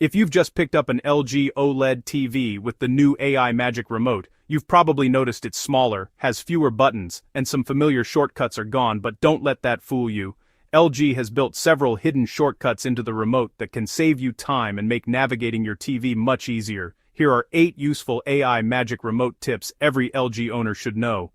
If you've just picked up an LG OLED TV with the new AI Magic Remote, you've probably noticed it's smaller, has fewer buttons, and some familiar shortcuts are gone, but don't let that fool you. LG has built several hidden shortcuts into the remote that can save you time and make navigating your TV much easier. Here are 8 useful AI Magic Remote tips every LG owner should know.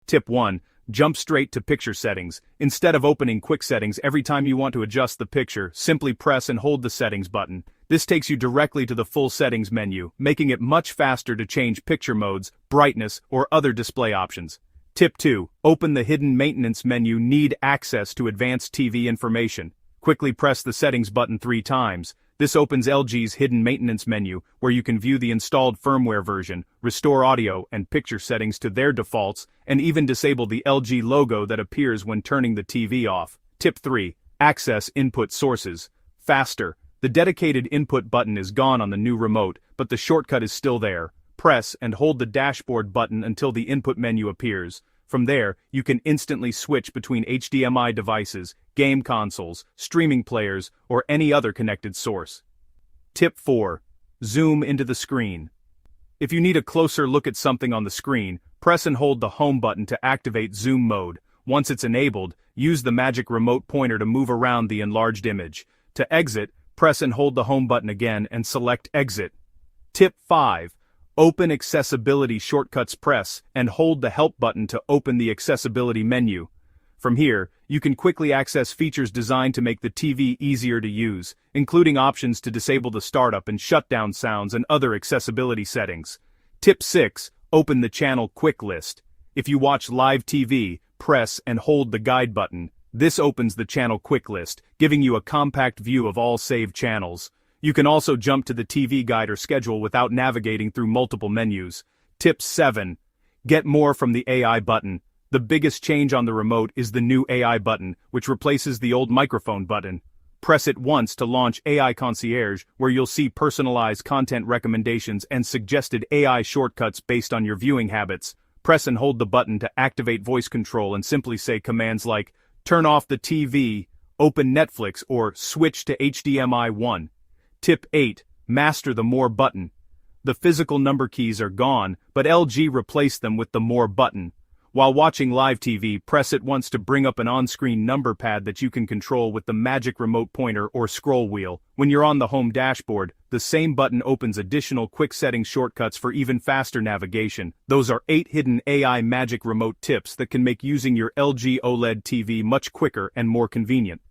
Tip 1. Jump straight to picture settings. Instead of opening quick settings every time you want to adjust the picture, simply press and hold the settings button. This takes you directly to the full settings menu, making it much faster to change picture modes, brightness, or other display options. Tip 2. Open the hidden maintenance menu. Need access to advanced TV information. Quickly press the settings button 3 times. This opens LG's hidden maintenance menu, where you can view the installed firmware version, restore audio and picture settings to their defaults, and even disable the LG logo that appears when turning the TV off. Tip 3. Access input sources. Faster. The dedicated input button is gone on the new remote, but the shortcut is still there. Press and hold the dashboard button until the input menu appears. From there, you can instantly switch between HDMI devices, game consoles, streaming players, or any other connected source. Tip 4. Zoom into the screen. If you need a closer look at something on the screen, press and hold the home button to activate zoom mode. Once it's enabled, use the magic remote pointer to move around the enlarged image. To exit, press and hold the home button again and select exit. Tip 5. Open accessibility shortcuts. Press and hold the help button to open the accessibility menu. From here, you can quickly access features designed to make the TV easier to use, including options to disable the startup and shutdown sounds and other accessibility settings. Tip 6. Open the channel quick list. If you watch live TV, press and hold the guide button. This opens the channel quick list, giving you a compact view of all saved channels. You can also jump to the TV guide or schedule without navigating through multiple menus. Tip 7. Get more from the AI button. The biggest change on the remote is the new AI button, which replaces the old microphone button. Press it once to launch AI Concierge, where you'll see personalized content recommendations and suggested AI shortcuts based on your viewing habits. Press and hold the button to activate voice control and simply say commands like, "Turn off the TV," "Open Netflix," or "Switch to HDMI 1." Tip 8. Master the More button. The physical number keys are gone, but LG replaced them with the More button. While watching live TV, press it once to bring up an on-screen number pad that you can control with the magic remote pointer or scroll wheel. When you're on the home dashboard, the same button opens additional quick settings shortcuts for even faster navigation. Those are 8 hidden AI magic remote tips that can make using your LG OLED TV much quicker and more convenient.